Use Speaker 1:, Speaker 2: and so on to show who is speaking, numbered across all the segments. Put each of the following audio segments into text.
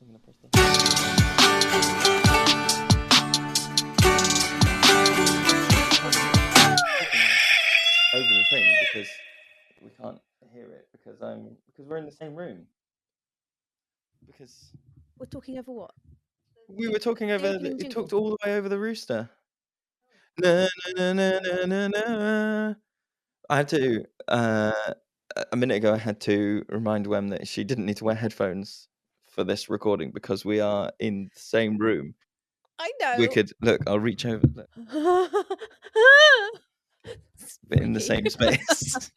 Speaker 1: I'm going to press this. Over the thing because we can't hear it because we're in the same room. Because
Speaker 2: we're talking over what?
Speaker 1: We were talking over. It talked all the way over the rooster. Na, na, na, na, na, na. I had to a minute ago. I had to remind Wem that she didn't need to wear headphones for this recording because we are in the same room.
Speaker 2: I know.
Speaker 1: We could look. I'll reach over. We're in the same space,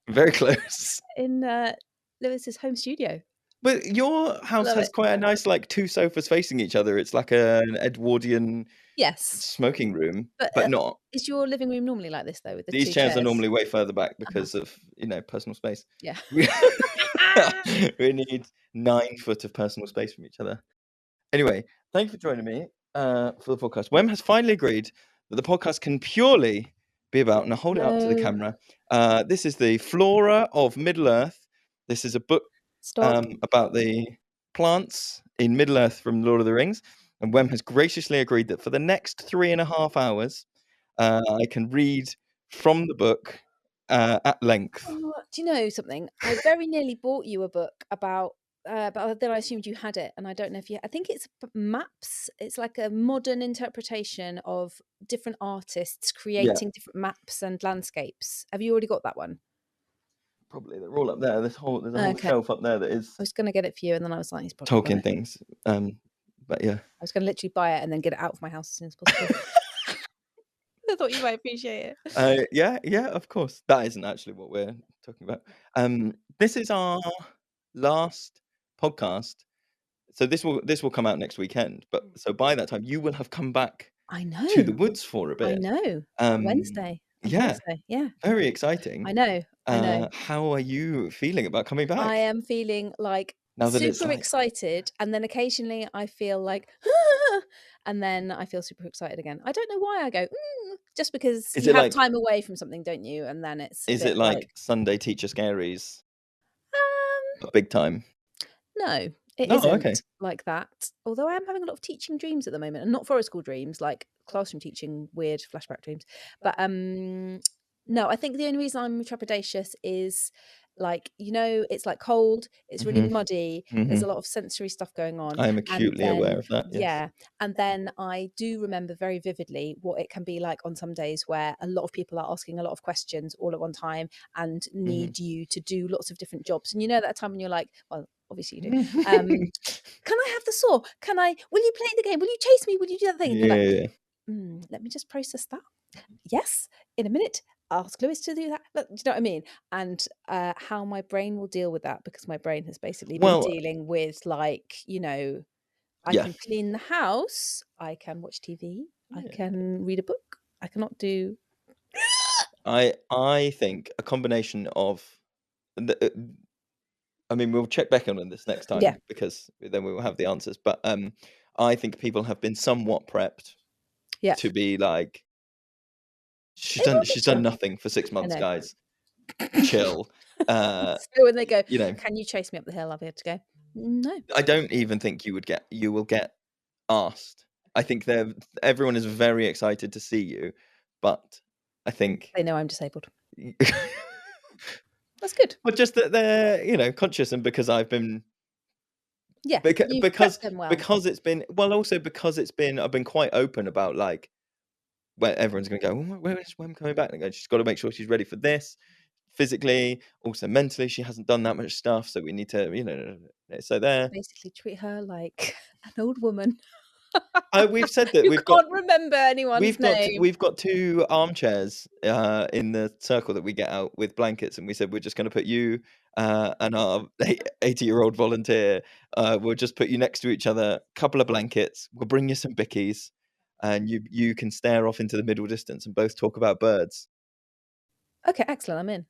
Speaker 1: very close.
Speaker 2: In Lewis's home studio.
Speaker 1: But your house has quite a nice, like, two sofas facing each other. It's like an Edwardian smoking room, but not.
Speaker 2: Is your living room normally like this, though? With
Speaker 1: These chairs are normally way further back because of, personal space.
Speaker 2: Yeah.
Speaker 1: We need 9 foot of personal space from each other. Anyway, thank you for joining me for the podcast. Wem has finally agreed that the podcast can purely be about, and I'll hold it up to the camera. This is the Flora of Middle-earth. This is a book about the plants in Middle-earth from Lord of the Rings, and Wem has graciously agreed that for the next 3.5 hours, I can read from the book at length.
Speaker 2: Oh, do you know something? I very nearly bought you a book about, but then I assumed you had it, and I don't know if you. I think it's maps. It's like a modern interpretation of different artists creating different maps and landscapes. Have you already got that one?
Speaker 1: Probably they're all up there. There's a whole shelf up there that is.
Speaker 2: I was going to get it for you, and then I was like, "He's probably
Speaker 1: Tolkien things." But yeah,
Speaker 2: I was going to literally buy it and then get it out of my house as soon as possible. I thought you might appreciate
Speaker 1: it. Yeah, of course. That isn't actually what we're talking about. This is our last podcast, so this will come out next weekend. But so by that time, you will have come back.
Speaker 2: I know.
Speaker 1: To the woods for a bit.
Speaker 2: I know. Wednesday.
Speaker 1: Wednesday.
Speaker 2: Yeah.
Speaker 1: Very exciting.
Speaker 2: I know.
Speaker 1: How are you feeling about coming back?
Speaker 2: I am feeling like super excited, and then occasionally I feel like, and then I feel super excited again. I don't know why I go, just because you have time away from something, don't you? And then it's.
Speaker 1: Is it like Sunday teacher scaries? Big time.
Speaker 2: No, it isn't like that. Although I am having a lot of teaching dreams at the moment, and not forest school dreams, like classroom teaching, weird flashback dreams. But no, I think the only reason I'm trepidatious is like, it's like cold, it's really muddy, there's a lot of sensory stuff going on.
Speaker 1: I'm acutely aware of that. Yes.
Speaker 2: Yeah. And then I do remember very vividly what it can be like on some days where a lot of people are asking a lot of questions all at one time and need you to do lots of different jobs. And that time when you're like, well, obviously you do. Can I have the saw? Will you play the game? Will you chase me? Will you do that thing? And let me just process that. Yes, in a minute. Ask Lewis to do that. Do you know what I mean? And how my brain will deal with that, because my brain has basically been dealing with, like, I can clean the house, I can watch TV, I can read a book, I cannot do.
Speaker 1: I think a combination of. We'll check back on this next time because then we will have the answers. But I think people have been somewhat prepped to be like. She's done nothing for 6 months, guys. Chill.
Speaker 2: So when they go, can you chase me up the hill? I'll be able to go, no.
Speaker 1: I don't even think you will get asked. I think everyone is very excited to see you, but I think
Speaker 2: they know I'm disabled. That's good.
Speaker 1: But just that they're conscious, and because I've been because it's been also because I've been quite open about, like, where everyone's going to go, when's Wem coming back? And she's got to make sure she's ready for this physically, also mentally. She hasn't done that much stuff, so we need to, so there.
Speaker 2: Basically, treat her like an old woman.
Speaker 1: We've said that
Speaker 2: we can't remember anyone's name.
Speaker 1: We've got 2 armchairs in the circle that we get out with blankets, and we said we're just going to put you and our 80-year-old volunteer. We'll just put you next to each other, couple of blankets. We'll bring you some bickies. And you can stare off into the middle distance and both talk about birds.
Speaker 2: Okay, excellent. I'm in.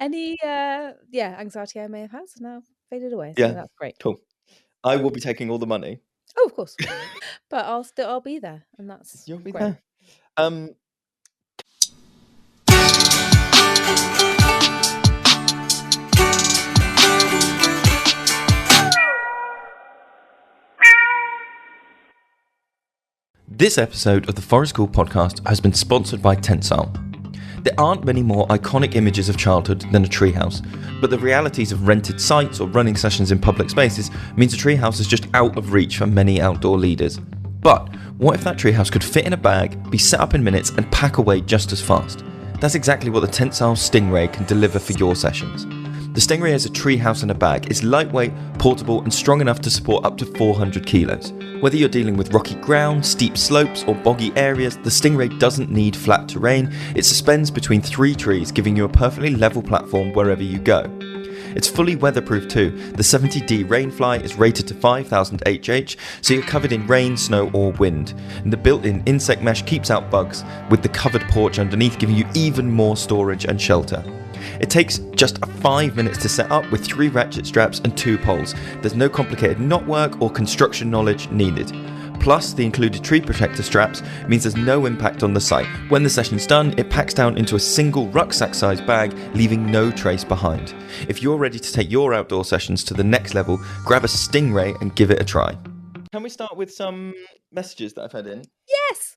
Speaker 2: Any anxiety I may have had has now faded away. So that's great.
Speaker 1: Cool. I will be taking all the money.
Speaker 2: Oh, of course. But I'll be there, and that's
Speaker 1: you'll be
Speaker 2: great.
Speaker 1: There. This episode of the Forest School podcast has been sponsored by Tensile. There aren't many more iconic images of childhood than a treehouse, but the realities of rented sites or running sessions in public spaces means a treehouse is just out of reach for many outdoor leaders. But what if that treehouse could fit in a bag, be set up in minutes, and pack away just as fast? That's exactly what the Tensile Stingray can deliver for your sessions. The Stingray is a treehouse in a bag. It's lightweight, portable, and strong enough to support up to 400 kilos. Whether you're dealing with rocky ground, steep slopes, or boggy areas, the Stingray doesn't need flat terrain. It suspends between 3 trees, giving you a perfectly level platform wherever you go. It's fully weatherproof too. The 70D Rainfly is rated to 5000 HH, so you're covered in rain, snow, or wind. And the built-in insect mesh keeps out bugs, with the covered porch underneath giving you even more storage and shelter. It takes just 5 minutes to set up with 3 ratchet straps and 2 poles. There's no complicated knot work or construction knowledge needed. Plus, the included tree protector straps means there's no impact on the site. When the session's done, it packs down into a single rucksack-sized bag, leaving no trace behind. If you're ready to take your outdoor sessions to the next level, grab a Stingray and give it a try. Can we start with some messages that I've had in?
Speaker 2: Yes.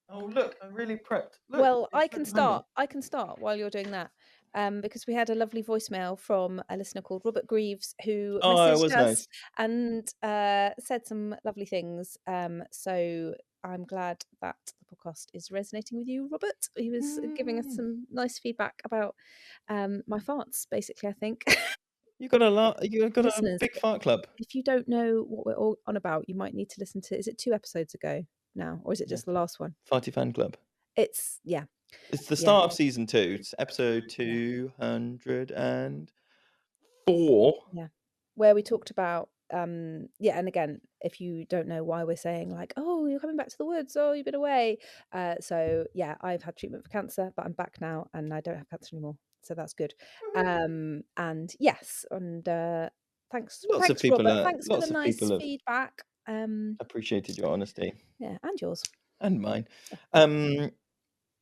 Speaker 1: Oh, look, I'm really prepped. Look,
Speaker 2: Well, I can start. I can start while you're doing that. Because we had a lovely voicemail from a listener called Robert Greaves who messaged us and said some lovely things. So I'm glad that the podcast is resonating with you, Robert. He was giving us some nice feedback about my farts, basically, I think.
Speaker 1: You got a big fart club.
Speaker 2: If you don't know what we're all on about, you might need to listen to, is it 2 episodes ago now, or is it just the last one?
Speaker 1: Farty Fan Club.
Speaker 2: It's
Speaker 1: the start of season 2. It's episode 204.
Speaker 2: Yeah, where we talked about and again, if you don't know why we're saying like, oh, you're coming back to the woods, oh, you've been away, so yeah, I've had treatment for cancer, but I'm back now and I don't have cancer anymore, so that's good. And yes, and thanks
Speaker 1: people,
Speaker 2: Robert, thanks for the nice feedback.
Speaker 1: Appreciated your honesty.
Speaker 2: Yeah, and yours
Speaker 1: and mine.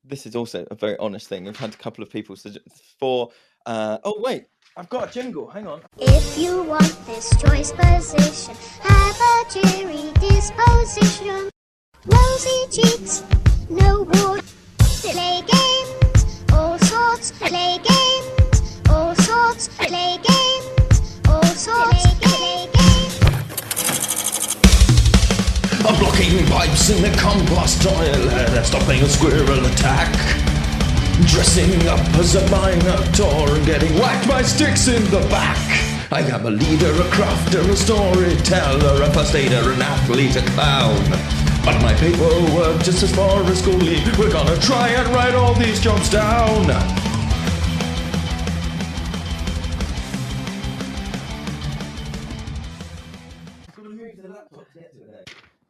Speaker 1: This is also a very honest thing. I've had a couple of people for oh wait, I've got a jingle, hang on.
Speaker 3: If you want this choice position, have a cheery disposition. Rosy cheeks, no wood. Play games, all sorts. Play games, all sorts. Play games, all sorts. Play games.
Speaker 4: I'm blocking pipes in the compost toilet, stopping a squirrel attack. Dressing up as a minotaur and getting whacked by sticks in the back. I am a leader, a crafter, a storyteller, a first aider, an athlete, a clown. But my paperwork just as far as schooling. We're gonna try and write all these jobs down.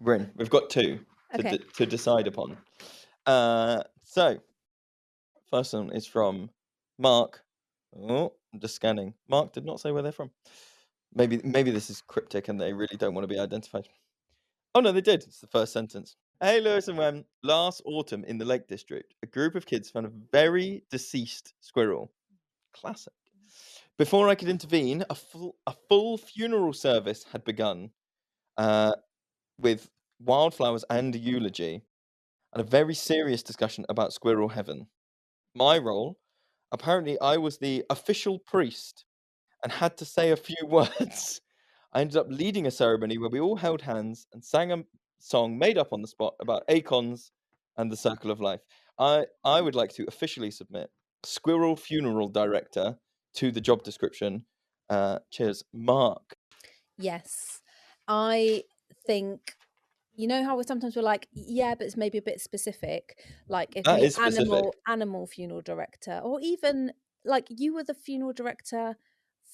Speaker 1: Bryn, we've got 2 to decide upon. So, first one is from Mark. Oh, I'm just scanning. Mark did not say where they're from. Maybe this is cryptic and they really don't want to be identified. Oh no, they did. It's the first sentence. Hey, Lewis and Wem. Last autumn in the Lake District, a group of kids found a very deceased squirrel. Classic. Before I could intervene, a full funeral service had begun with wildflowers and a eulogy and a very serious discussion about squirrel heaven. My role, apparently I was the official priest and had to say a few words. I ended up leading a ceremony where we all held hands and sang a song made up on the spot about acorns and the circle of life. I would like to officially submit Squirrel Funeral Director to the job description. Cheers, Mark.
Speaker 2: Yes, I think, you know how sometimes we're like, yeah, but it's maybe a bit specific. Like if animal funeral director, or even like you were the funeral director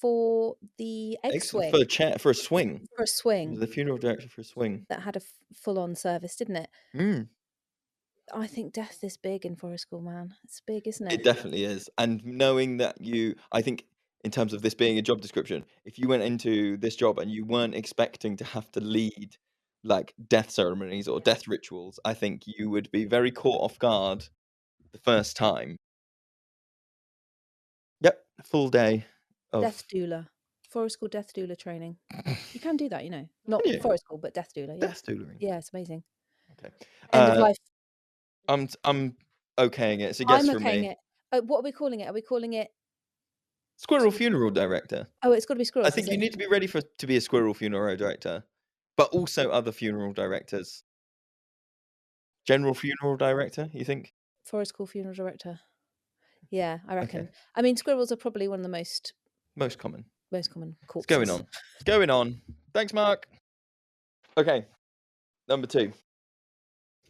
Speaker 2: for the X-Wing.
Speaker 1: For a swing.
Speaker 2: For a swing.
Speaker 1: The funeral director for a swing.
Speaker 2: That had a full-on service, didn't it?
Speaker 1: Mm.
Speaker 2: I think death is big in Forest School, man. It's big, isn't it?
Speaker 1: It definitely is. And knowing that I think in terms of this being a job description, if you went into this job and you weren't expecting to have to lead like death ceremonies or death rituals, I think you would be very caught off guard the first time. Yep, full day of
Speaker 2: death doula. Forest School death doula training. You can do that, you know. Not Forest School, but death doula. Yeah.
Speaker 1: Death doula.
Speaker 2: Yeah, it's amazing.
Speaker 1: Okay.
Speaker 2: End of life.
Speaker 1: I'm okaying it. It's a
Speaker 2: I'm
Speaker 1: guess from
Speaker 2: okaying
Speaker 1: me.
Speaker 2: it. What are we calling it? Are we calling it?
Speaker 1: Squirrel Funeral Director.
Speaker 2: Oh, it's got to be squirrels.
Speaker 1: I think you need to be ready to be a Squirrel Funeral Director, but also other funeral directors. General Funeral Director, you think?
Speaker 2: Forest School Funeral Director. Yeah, I reckon.
Speaker 1: Okay.
Speaker 2: I mean, squirrels are probably one of the most
Speaker 1: common.
Speaker 2: corpses.
Speaker 1: It's going on. It's going on. Thanks, Mark. Okay. Number 2.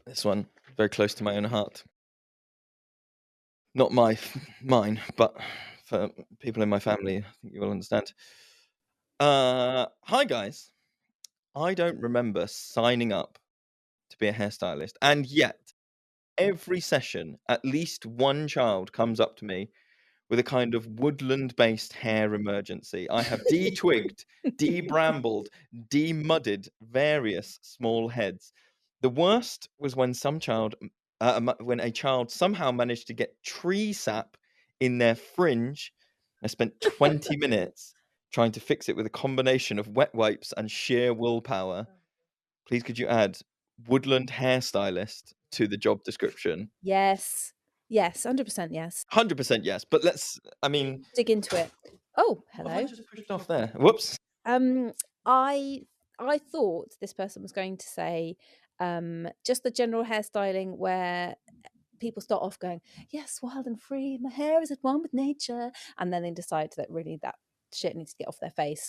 Speaker 1: This one, very close to my own heart. Not mine, but for people in my family, I think you will understand. Hi, guys. I don't remember signing up to be a hairstylist, and yet every session, at least one child comes up to me with a kind of woodland-based hair emergency. I have de-twigged, de-brambled, de-mudded various small heads. The worst was when when a child somehow managed to get tree sap in their fringe. I spent 20 minutes trying to fix it with a combination of wet wipes and sheer willpower. Please, could you add Woodland Hairstylist to the job description?
Speaker 2: Yes. Yes, 100% yes.
Speaker 1: 100% yes, but I mean...
Speaker 2: Dig into it. Oh,
Speaker 1: What have I
Speaker 2: hello.
Speaker 1: just pushed off there? Whoops.
Speaker 2: I thought this person was going to say just the general hairstyling where people start off going, yes, wild and free, my hair is at one with nature, and then they decide that really that shit needs to get off their face,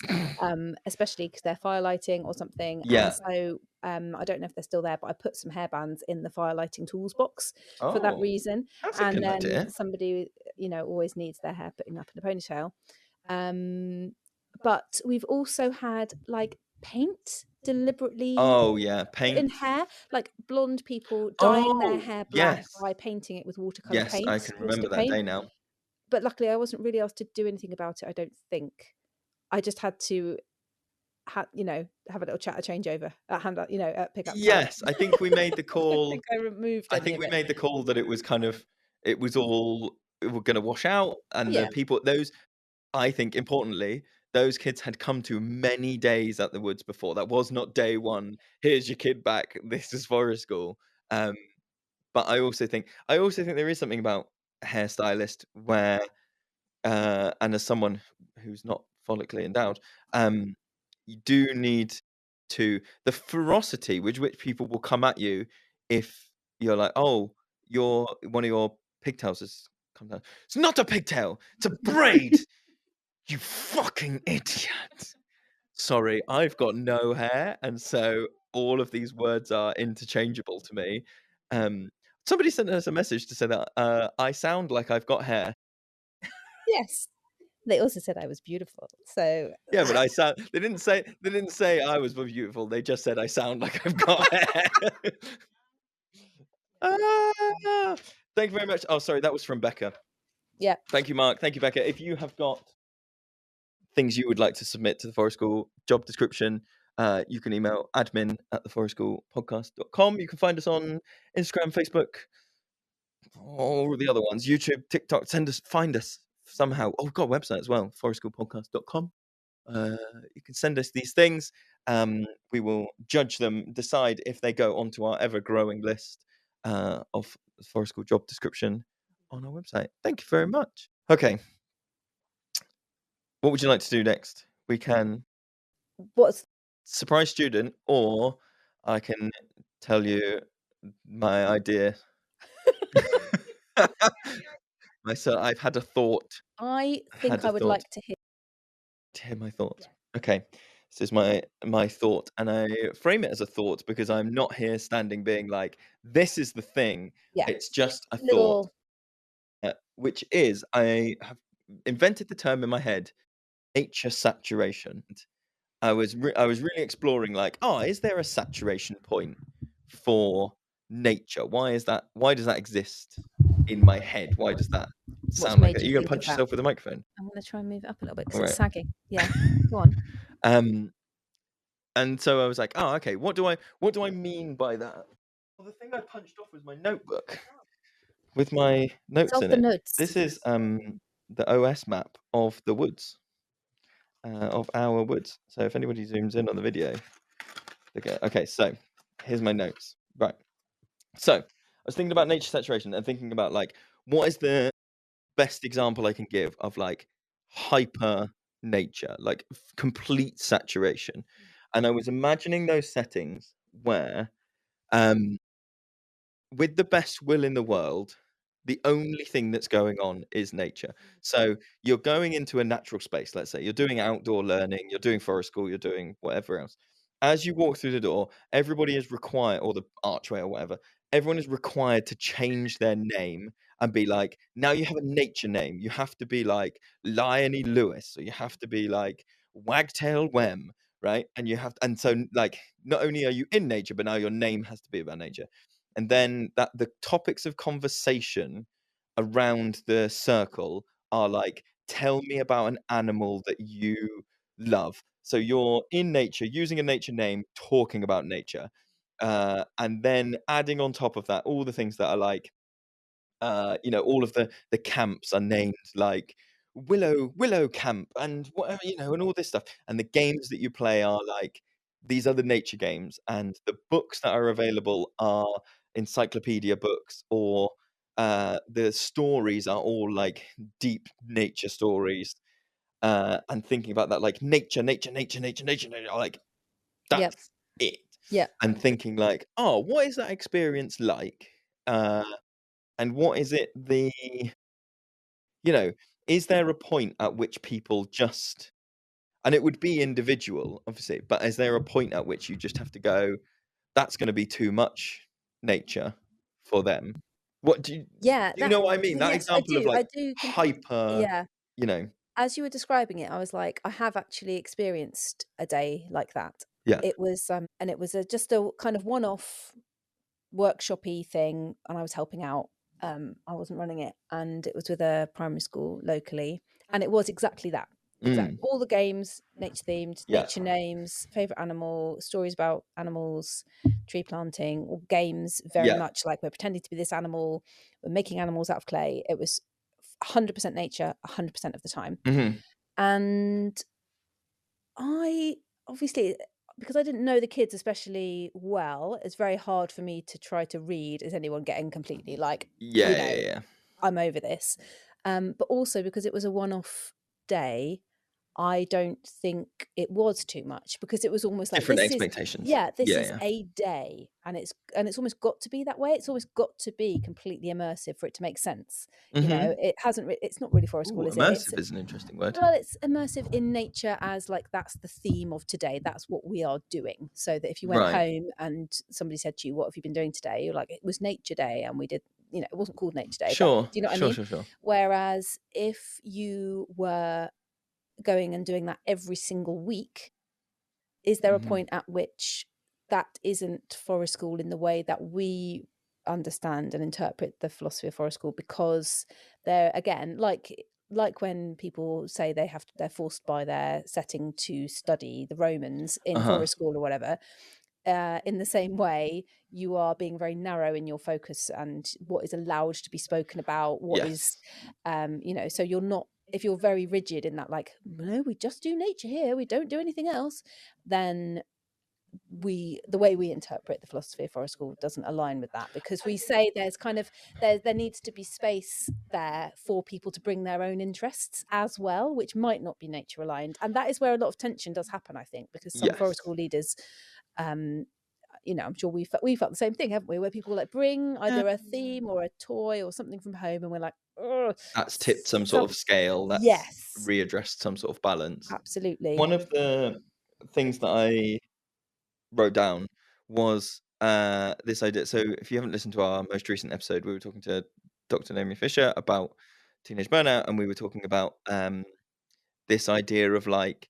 Speaker 2: especially because they're firelighting or something.
Speaker 1: Yeah.
Speaker 2: And so I don't know if they're still there, but I put some hairbands in the firelighting tools box for that reason.
Speaker 1: That's a
Speaker 2: And
Speaker 1: good
Speaker 2: then
Speaker 1: idea.
Speaker 2: somebody, always needs their hair putting up in a ponytail. But we've also had like paint deliberately
Speaker 1: Paint
Speaker 2: in hair, like blonde people dyeing their hair black
Speaker 1: yes.
Speaker 2: by painting it with watercolor
Speaker 1: Yes,
Speaker 2: paint.
Speaker 1: I can remember that day now.
Speaker 2: But luckily I wasn't really asked to do anything about it, I don't think. I just had to have a little chat, a changeover at pick up.
Speaker 1: Yes, I think we made the
Speaker 2: I
Speaker 1: call.
Speaker 2: think I removed
Speaker 1: I
Speaker 2: any
Speaker 1: think
Speaker 2: of
Speaker 1: we
Speaker 2: it.
Speaker 1: made the call that it was all we're going to wash out, and
Speaker 2: Yeah.
Speaker 1: the people, I think importantly, those kids had come to many days at the woods before. That was not day one. Here's your kid back. This is forest school. But I also think there is something about a hairstylist where, and as someone who's not follically endowed, you do need the ferocity with which people will come at you if you're like, oh, one of your pigtails has come down. It's not a pigtail, it's a braid. You fucking idiot. Sorry, I've got no hair, and so all of these words are interchangeable to me. Somebody sent us a message to say that I sound like I've got hair.
Speaker 2: Yes. They also said I was beautiful. So
Speaker 1: Yeah, but they didn't say I was beautiful. They just said I sound like I've got hair. Thank you very much. Oh, sorry, that was from Becca.
Speaker 2: yeah.
Speaker 1: Thank you, Mark. Thank you, Becca. If you have got things you would like to submit to the Forest School job description, you can email admin@theforestschoolpodcast.com. You can find us on Instagram, Facebook, all the other ones, YouTube, TikTok. Find us somehow. Oh, we've got a website as well, forestschoolpodcast.com. You can send us these things. We will judge them, decide if they go onto our ever-growing list of Forest School job description on our website. Thank you very much. Okay. What would you like to do next? We can surprise student, or I can tell you my idea. I've had a thought.
Speaker 2: I think I would like to
Speaker 1: hear my thought. Yeah. Okay. This is my thought, and I frame it as a thought because I'm not here standing being like, this is the thing.
Speaker 2: Yeah.
Speaker 1: It's just a thought, which is, I have invented the term in my head, nature saturation. I was really exploring like, is there a saturation point for nature? Why does that exist in my head? Why does that sound like that? Are you going to punch yourself with a microphone?
Speaker 2: I'm going to try and move it up a little bit because it's sagging. Yeah, go on.
Speaker 1: And so I was like, okay, what do I mean by that? Well, the thing I punched off was my notebook with my notes in it.
Speaker 2: Notes.
Speaker 1: This is the OS map of the woods. Of our woods. So if anybody zooms in on the video, okay, so here's my notes. Right. So I was thinking about nature saturation and thinking about like what is the best example I can give of like hyper nature, like complete saturation. And I was imagining those settings where um with the best will in the world, the only thing that's going on is nature. So you're going into a natural space, let's say you're doing outdoor learning, you're doing forest school, you're doing whatever else. As you walk through the door, everybody is required, or the archway or whatever, everyone is required to change their name and be like, now you have a nature name. You have to be like Liony Lewis, or you have to be like Wagtail Wem, right? And you have, and so like, not only are you in nature, but now your name has to be about nature. And then that the topics of conversation around the circle are like, tell me about an animal that you love. So you're in nature, using a nature name, talking about nature. And then adding on top of that all the things that are like, all of the camps are named like Willow Camp and whatever, and all this stuff. And the games that you play are like, these are the nature games, and the books that are available are encyclopedia books, or the stories are all like deep nature stories. And thinking about that, like nature, like
Speaker 2: Yep.
Speaker 1: that's it.
Speaker 2: Yeah.
Speaker 1: And thinking like, oh, what is that experience like? And what is it is there a point at which people just, and it would be individual, obviously, but is there a point at which you just have to go, that's going to be too much nature for them? What do you,
Speaker 2: Yeah.
Speaker 1: do you know what I mean? That
Speaker 2: Yes, I
Speaker 1: example of
Speaker 2: do.
Speaker 1: like
Speaker 2: I do.
Speaker 1: hyper,
Speaker 2: Yeah.
Speaker 1: you know,
Speaker 2: As you were describing it, I was like, I have actually experienced a day like that.
Speaker 1: yeah,
Speaker 2: It was, and it was just a kind of one-off workshopy thing, and I was helping out. I wasn't running it, and it was with a primary school locally, and it was exactly that. Exactly. All the games, nature themed,
Speaker 1: Yeah.
Speaker 2: nature names, favorite animal, stories about animals, tree planting, or games very
Speaker 1: Yeah.
Speaker 2: much like we're pretending to be this animal, we're making animals out of clay. It was 100% nature, 100% of the time.
Speaker 1: Mhm.
Speaker 2: And I obviously, because I didn't know the kids especially well, it's very hard for me to try to read, is anyone getting completely like,
Speaker 1: Yeah.
Speaker 2: I'm over this. But also because it was a one-off day, I don't think it was too much, because it was almost like
Speaker 1: Different
Speaker 2: this
Speaker 1: expectations.
Speaker 2: is
Speaker 1: Yeah.
Speaker 2: a day, and it's almost got to be that way. It's almost got to be completely immersive for it to make sense.
Speaker 1: Mhm.
Speaker 2: It hasn't. It's not really forest school,
Speaker 1: Ooh,
Speaker 2: is it?
Speaker 1: immersive is an interesting word.
Speaker 2: Well, it's immersive in nature, as like that's the theme of today. That's what we are doing. So that if you went
Speaker 1: Right.
Speaker 2: home and somebody said to you, "What have you been doing today?" You're like, "It was Nature Day, and we did." It wasn't called Nature Day.
Speaker 1: Sure.
Speaker 2: But do you know what I mean?
Speaker 1: Sure.
Speaker 2: Whereas if you were going and doing that every single week, is there a point at which that isn't forest school in the way that we understand and interpret the philosophy of forest school? Because they're, again, like when people say they're forced by their setting to study the Romans in forest school or whatever, in the same way, you are being very narrow in your focus and what is allowed to be spoken about, what is, so you're not, if you're very rigid in that, like, no, we just do nature here, we don't do anything else, then the way we interpret the philosophy of forest school doesn't align with that, because we say there's kind of there needs to be space there for people to bring their own interests as well, which might not be nature aligned, and that is where a lot of tension does happen, I think, because some forest school leaders, I'm sure we felt the same thing, haven't we, where people like bring either a theme or a toy or something from home, and we're like,
Speaker 1: that's tipped some sort of scale, that's readdressed some sort of balance.
Speaker 2: Absolutely.
Speaker 1: One of the things that I wrote down was this idea. So if you haven't listened to our most recent episode, we were talking to Dr. Naomi Fisher about teenage burnout, and we were talking about this idea of like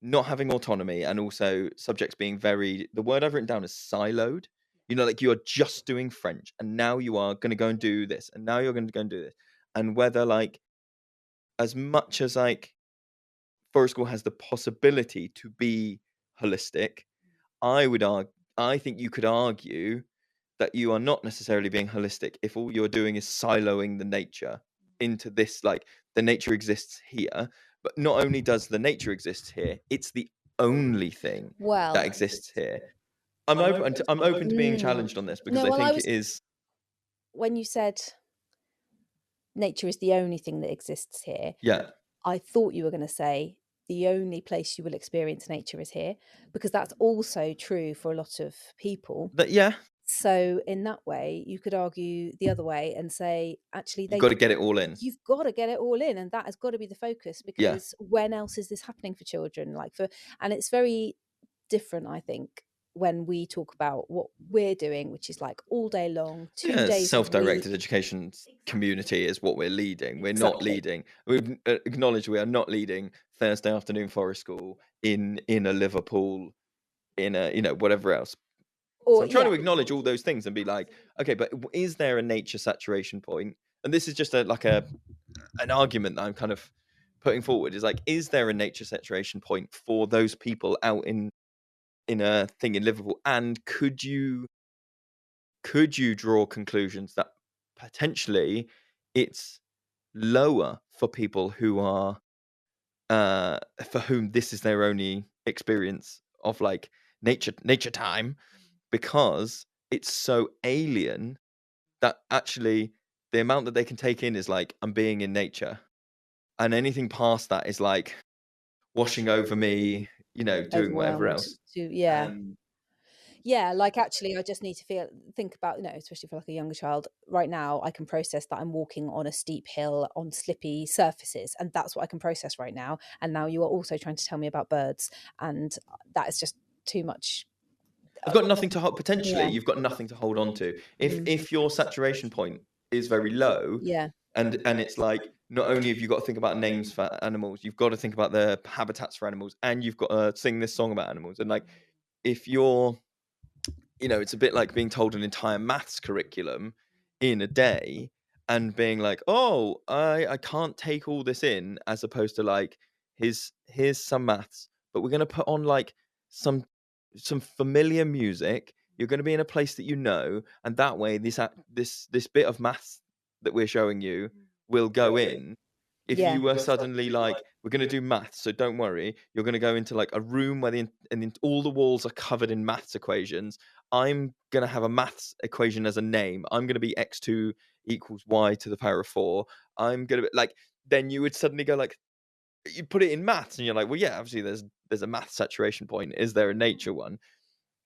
Speaker 1: not having autonomy, and also subjects being very, the word I've written down is siloed. Like you're just doing French, and now you are going to go and do this, and now you're going to go and do this. And whether like, as much as like forest school has the possibility to be holistic, I think you could argue that you are not necessarily being holistic if all you're doing is siloing the nature into this, like the nature exists here, but not only does the nature exist here, it's the only thing that exists here. I'm open to being challenged on this, because I think it is
Speaker 2: when you said nature is the only thing that exists here,
Speaker 1: Yeah.
Speaker 2: I thought you were going to say the only place you will experience nature is here, because that's also true for a lot of people.
Speaker 1: But yeah,
Speaker 2: So in that way, you could argue the other way and say, actually,
Speaker 1: you've got to get it all in.
Speaker 2: you've got to get it all in, and that has got to be the focus,
Speaker 1: Yeah.
Speaker 2: because when else is this happening for children? And it's very different, I think, when we talk about what we're doing, which is like all day long, 2 days a week.
Speaker 1: Self-directed education community is what we're leading. We're not
Speaker 2: Exactly.
Speaker 1: leading. We've acknowledged we are not leading Thursday afternoon forest school in a Liverpool, in a whatever else. So I'm trying to acknowledge all those things and be like, okay, but is there a nature saturation point? And this is just an argument that I'm kind of putting forward, is like, is there a nature saturation point for those people out in a thing in Liverpool? And could you draw conclusions that potentially it's lower for people who are for whom this is their only experience of like nature time, because it's so alien that actually the amount that they can take in is like, I'm being in nature, and anything past that is like washing over me, doing whatever else.
Speaker 2: Like, actually, I just need to think about, especially for like a younger child. Right now, I can process that I'm walking on a steep hill on slippy surfaces, and that's what I can process right now. And now you are also trying to tell me about birds, and that is just too much.
Speaker 1: I've got nothing to hold. Potentially, you've got nothing to hold on to. If your saturation point is very low, and it's like, not only have you got to think about names for animals, you've got to think about the habitats for animals, and you've got to sing this song about animals. And like, if you're, it's a bit like being told an entire maths curriculum in a day and being like, oh, I can't take all this in, as opposed to like, here's some maths, but we're going to put on like some familiar music. You're going to be in a place that and that way this bit of maths that we're showing you will go in. If you were suddenly like, we're going to do maths, so don't worry, you're going to go into like a room where all the walls are covered in maths equations. I'm going to have a maths equation as a name. I'm going to be x2 equals y to the power of 4. I'm going to be like, then you would suddenly go like, you put it in maths and you're like, well, yeah, obviously there's a math saturation point. Is there a nature one?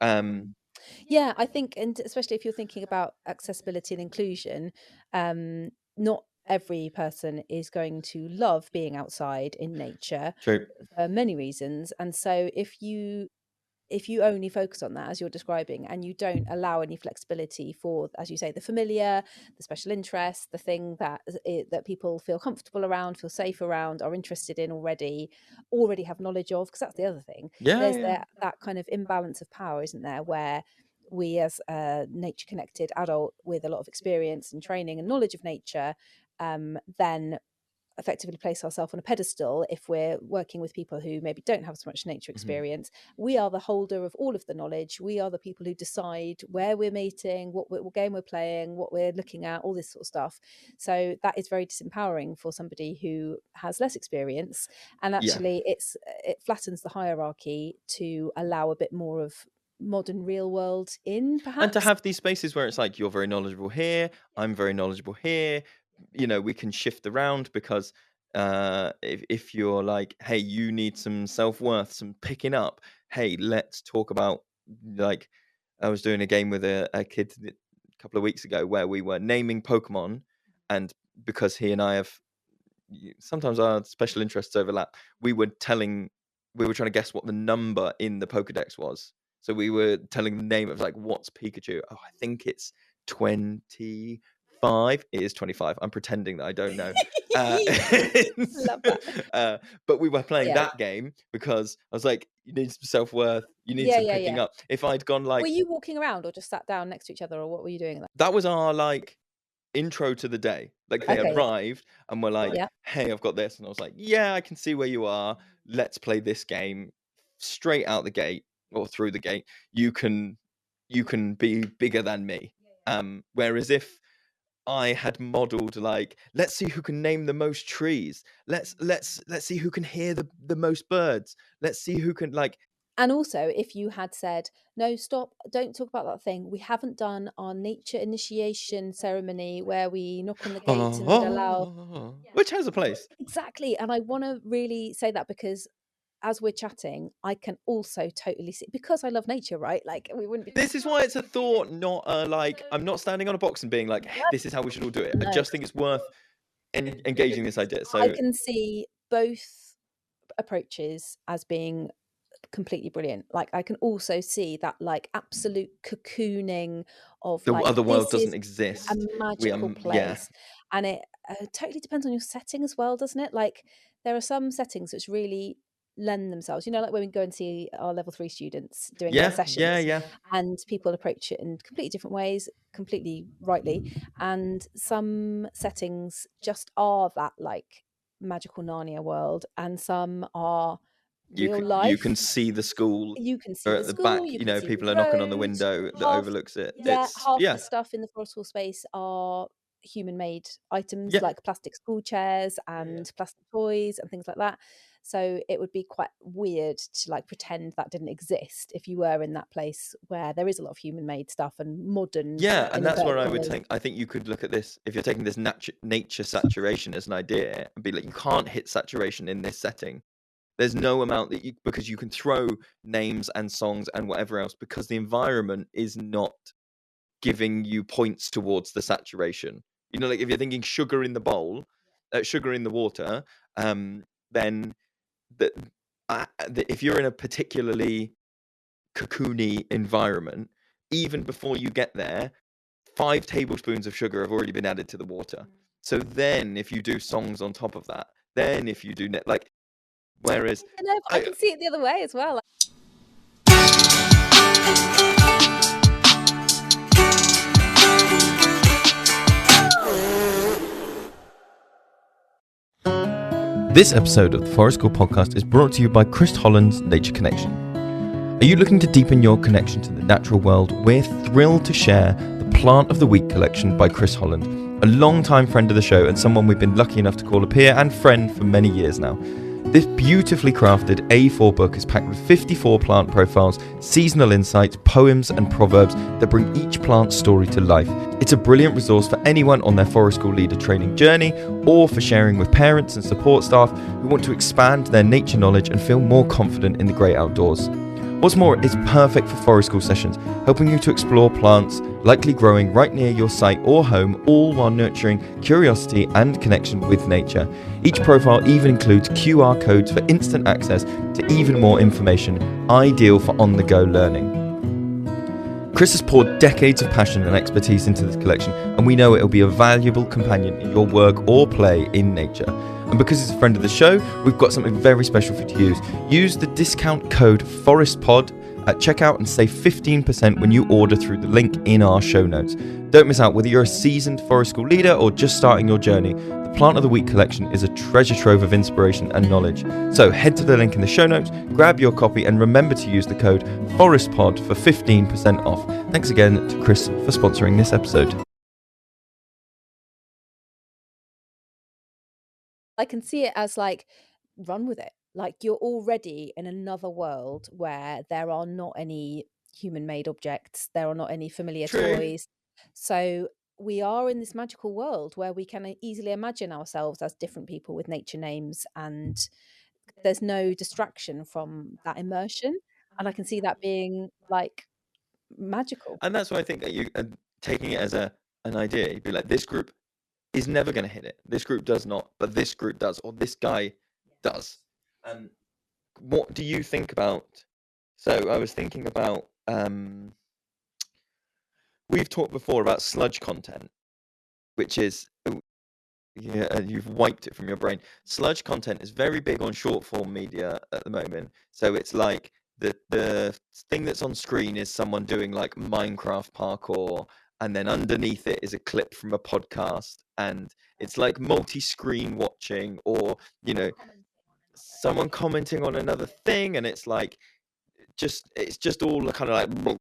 Speaker 2: I think, and especially if you're thinking about accessibility and inclusion, not every person is going to love being outside in nature.
Speaker 1: True.
Speaker 2: For many reasons. And so if you only focus on that, as you're describing, and you don't allow any flexibility for, as you say, the familiar, the special interest, the thing that people feel comfortable around, feel safe around, are interested in already have knowledge of, because that's the other thing. There's that kind of imbalance of power, isn't there, where we as a nature connected adult with a lot of experience and training and knowledge of nature then effectively place ourselves on a pedestal. If we're working with people who maybe don't have so much nature experience, we are the holder of all of the knowledge. We are the people who decide where we're meeting, what game we're playing, what we're looking at, all this sort of stuff. So that is very disempowering for somebody who has less experience, and actually it flattens the hierarchy to allow a bit more of modern real world in, perhaps.
Speaker 1: And to have these spaces where it's like, you're very knowledgeable here, I'm very knowledgeable here, we can shift around, because if you're like, hey, you need some self-worth, some picking up, hey, let's talk about, like, I was doing a game with a kid a couple of weeks ago where we were naming Pokemon, and because he and I have sometimes our special interests overlap, we were trying to guess what the number in the Pokedex was. So we were telling the name of like, what's Pikachu? Oh, I think it's 25. It is 25. I'm pretending that I don't know.
Speaker 2: Love that.
Speaker 1: But we were playing that game because I was like, you need some self-worth. You need some picking up. If I'd gone like...
Speaker 2: Were you walking around or just sat down next to each other, or what were you doing?
Speaker 1: That was our like intro to the day. Like they arrived and were like, hey, I've got this. And I was like, yeah, I can see where you are. Let's play this game. Straight out the gate or through the gate, you can be bigger than me. Whereas if I had modeled like, let's see who can name the most trees, let's see who can hear the most birds, let's see who can like,
Speaker 2: And also, if you had said, no, stop, don't talk about that thing. We haven't done our nature initiation ceremony where we knock on the gate and allow.
Speaker 1: Which has a place.
Speaker 2: Exactly. And I want to really say that because as we're chatting, I can also totally see, because I love nature, right? Like we wouldn't be.
Speaker 1: This is why it's a thought, not like, I'm not standing on a box and being like, hey, this is how we should all do it. I
Speaker 2: No.
Speaker 1: just think it's worth engaging this idea. So
Speaker 2: I can see both approaches as being completely brilliant. Like I can also see that like absolute cocooning of
Speaker 1: the
Speaker 2: like
Speaker 1: other world
Speaker 2: this
Speaker 1: doesn't
Speaker 2: is
Speaker 1: exist.
Speaker 2: a magical place, and it totally depends on your setting as well, doesn't it? Like there are some settings which really lend themselves, you know, like when we go and see our level 3 students doing their sessions, and people approach it in completely different ways, completely rightly, and some settings just are that like magical Narnia world, and some are real life.
Speaker 1: You can see the school.
Speaker 2: You can see
Speaker 1: or
Speaker 2: the
Speaker 1: at the
Speaker 2: school,
Speaker 1: back,
Speaker 2: you
Speaker 1: you
Speaker 2: can
Speaker 1: know,
Speaker 2: see
Speaker 1: people
Speaker 2: the
Speaker 1: are knocking on the
Speaker 2: road,
Speaker 1: window that
Speaker 2: half-
Speaker 1: overlooks it.
Speaker 2: Yeah,
Speaker 1: It's
Speaker 2: half the stuff in the forest hall space are human-made items, like plastic school chairs and plastic toys and things like that. So it would be quite weird to like pretend that didn't exist if you were in that place where there is a lot of human-made stuff and modern.
Speaker 1: Yeah, and that's where I would think. I think you could look at this, if you're taking this nature saturation as an idea, and be like, you can't hit saturation in this setting. There's no amount that because you can throw names and songs and whatever else, because the environment is not giving you points towards the saturation. You know, like if you're thinking sugar in the bowl, sugar in the water, then if you're in a particularly cocoony environment, even before you get there, 5 tablespoons of sugar have already been added to the water. So then if you do songs on top of that, then if you do whereas
Speaker 2: I can see it the other way as well.
Speaker 1: This episode of the Forest School podcast is brought to you by Chris Holland's Nature Connection. Are you looking to deepen your connection to the natural world? We're thrilled to share the Plant of the Week collection by Chris Holland, a long-time friend of the show and someone we've been lucky enough to call a peer and friend for many years now. This beautifully crafted A4 book is packed with 54 plant profiles, seasonal insights, poems and proverbs that bring each plant's story to life. It's a brilliant resource for anyone on their Forest School leader training journey, or for sharing with parents and support staff who want to expand their nature knowledge and feel more confident in the great outdoors. What's more, it's perfect for Forest School sessions, helping you to explore plants likely growing right near your site or home, all while nurturing curiosity and connection with nature. Each profile even includes QR codes for instant access to even more information, ideal for on-the-go learning. Chris has poured decades of passion and expertise into this collection, and we know it'll be a valuable companion in your work or play in nature. And because he's a friend of the show, we've got something very special for you to use. Use the discount code FORESTPOD at checkout and save 15% when you order through the link in our show notes. Don't miss out. Whether you're a seasoned Forest School leader or just starting your journey, the Plant of the Week collection is a treasure trove of inspiration and knowledge. So head to the link in the show notes, grab your copy, and remember to use the code FORESTPOD for 15% off. Thanks again to Chris for sponsoring this episode.
Speaker 2: I can see it as like, run with it. Like you're already in another world where there are not any human-made objects, there are not any familiar toys. So we are in this magical world where we can easily imagine ourselves as different people with nature names, and there's no distraction from that immersion. And I can see that being like magical.
Speaker 1: And that's why I think that you taking it as an idea, you'd be like, this group is never going to hit it. This group does not, but this group does, or this guy does. What do you think about? So I was thinking about, we've talked before about sludge content, which is, you've wiped it from your brain. Sludge content is very big on short form media at the moment. So it's like the thing that's on screen is someone doing like Minecraft parkour, and then underneath it is a clip from a podcast, and it's like multi-screen watching, or someone commenting on another thing, and it's like it's just all kind of like,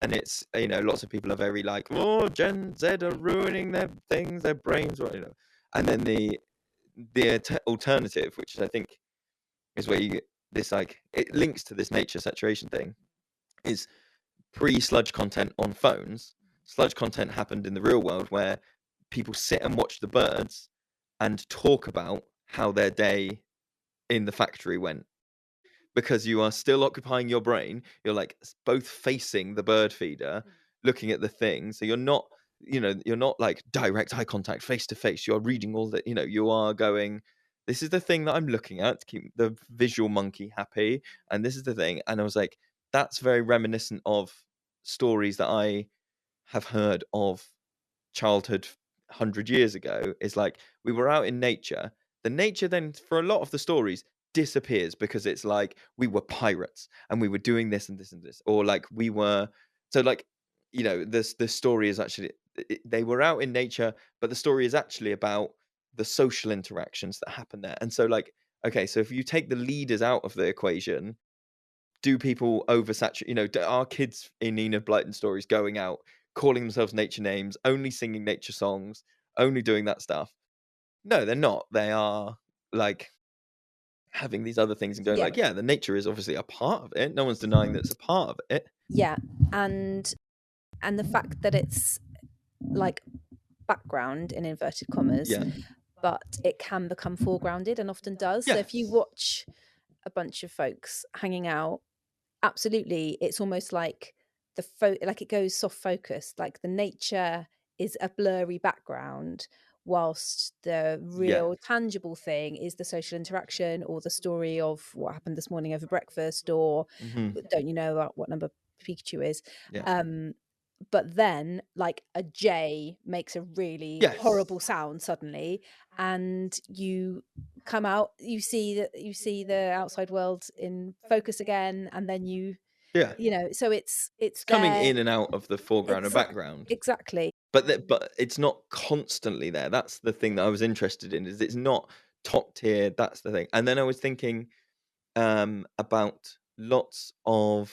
Speaker 1: and it's lots of people are very like, oh, Gen Z are ruining their things, their brains, and then the alternative, which is, I think, is where this like it links to this nature saturation thing, is pre-sludge content on phones. Sludge content happened in the real world where people sit and watch the birds and talk about how their day in the factory went, because you are still occupying your brain. You're like both facing the bird feeder, looking at the thing, so you're not like direct eye contact face to face. You're reading all that, you are going, this is the thing that I'm looking at to keep the visual monkey happy, and this is the thing. And I was like, that's very reminiscent of stories that I have heard of childhood 100 years ago. Is like, we were out in nature. The nature then, for a lot of the stories, disappears because it's like we were pirates and we were doing this and this and this, or like we were, so like, the story is actually, they were out in nature, but the story is actually about the social interactions that happen there. And so like, okay, so if you take the leaders out of the equation, do people oversaturate, are kids in Enid Blyton stories going out calling themselves nature names, only singing nature songs, only doing that stuff? No, they're not. They are like having these other things and going like, yeah, the nature is obviously a part of it. No one's denying that it's a part of it.
Speaker 2: Yeah. And the fact that it's like background in inverted commas, but it can become foregrounded, and often does. So if you watch a bunch of folks hanging out, absolutely, it's almost like like it goes soft focus, like the nature is a blurry background, whilst the real tangible thing is the social interaction or the story of what happened this morning over breakfast, or don't you know what number Pikachu is? But then like a J makes a really horrible sound suddenly, and you come out, you see the outside world in focus again, and then so it's
Speaker 1: coming in and out of the foreground and background.
Speaker 2: Exactly.
Speaker 1: But it's not constantly there. That's the thing that I was interested in, is it's not top tier. That's the thing. And then I was thinking about lots of,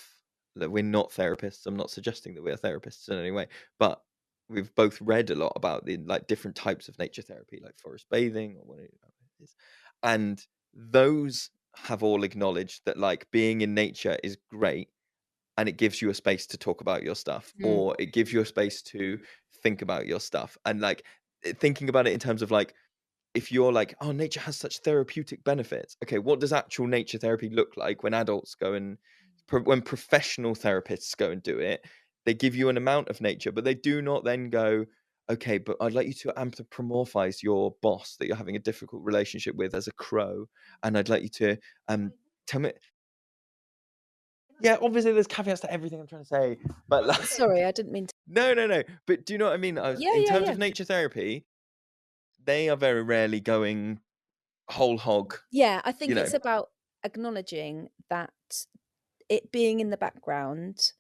Speaker 1: we're not therapists. I'm not suggesting that we're therapists in any way, but we've both read a lot about the like different types of nature therapy, like forest bathing or whatever it is. And those have all acknowledged that like being in nature is great, and it gives you a space to talk about your stuff, or it gives you a space to think about your stuff. And like thinking about it in terms of like, if you're like, oh, nature has such therapeutic benefits. Okay, what does actual nature therapy look like when adults go and when professional therapists go and do it? They give you an amount of nature, but they do not then go, okay, but I'd like you to anthropomorphize your boss that you're having a difficult relationship with as a crow, and I'd like you to tell me. Yeah, obviously there's caveats to everything I'm trying to say, but like,
Speaker 2: sorry, I didn't mean to.
Speaker 1: No. But do you know what I mean? In terms of nature therapy, they are very rarely going whole hog.
Speaker 2: Yeah, I think it's about acknowledging that it being in the background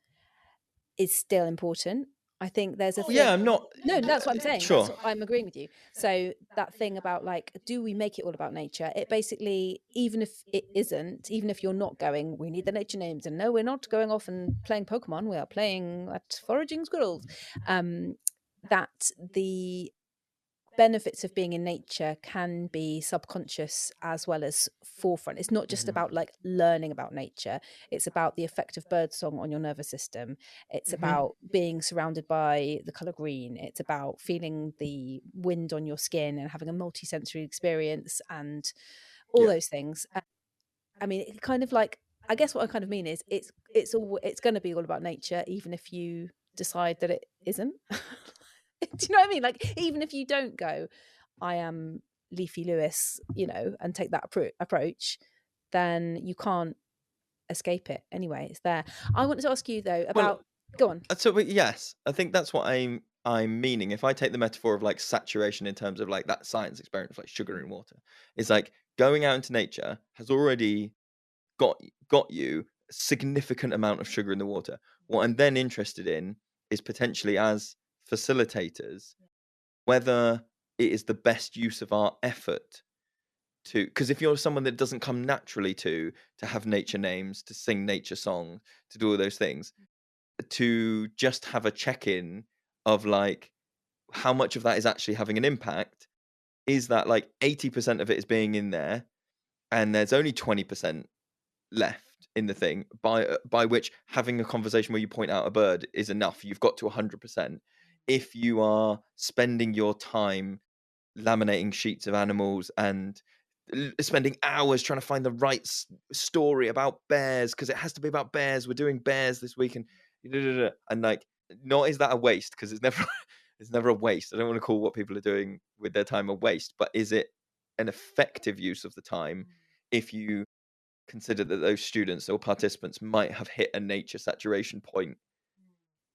Speaker 2: is still important. I think there's a thing.
Speaker 1: I'm not.
Speaker 2: No, that's what I'm saying.
Speaker 1: Sure.
Speaker 2: I'm agreeing with you. So that thing about like, do we make it all about nature? It basically, even if it isn't, even if you're not going, we need the nature names, and no, we're not going off and playing Pokemon. We are playing at foraging squirrels. That the benefits of being in nature can be subconscious as well as forefront. It's not just about like learning about nature. It's about the effect of birdsong on your nervous system. It's about being surrounded by the color green. It's about feeling the wind on your skin and having a multi-sensory experience and all those things. I mean, it kind of like, I guess what I kind of mean is it's going to be all about nature, even if you decide that it isn't. Do you know what I mean? Like, even if you don't go, I am Leafy Lewis, and take that approach, then you can't escape it anyway. It's there. I wanted to ask you though about. Go on.
Speaker 1: So yes, I think that's what I'm meaning. If I take the metaphor of like saturation in terms of like that science experiment of like sugar in water, it's like going out into nature has already got you a significant amount of sugar in the water. What I'm then interested in is potentially as facilitators, whether it is the best use of our effort to, because if you're someone that doesn't come naturally to have nature names, to sing nature songs, to do all those things, to just have a check-in of like how much of that is actually having an impact. Is that like 80% of it is being in there and there's only 20% left in the thing, by which having a conversation where you point out a bird is enough. You've got to 100%. If you are spending your time laminating sheets of animals and spending hours trying to find the right story about bears, because it has to be about bears, we're doing bears this week, and like, not is that a waste? Because it's never it's never a waste. I don't want to call what people are doing with their time a waste, but is it an effective use of the time if you consider that those students or participants might have hit a nature saturation point?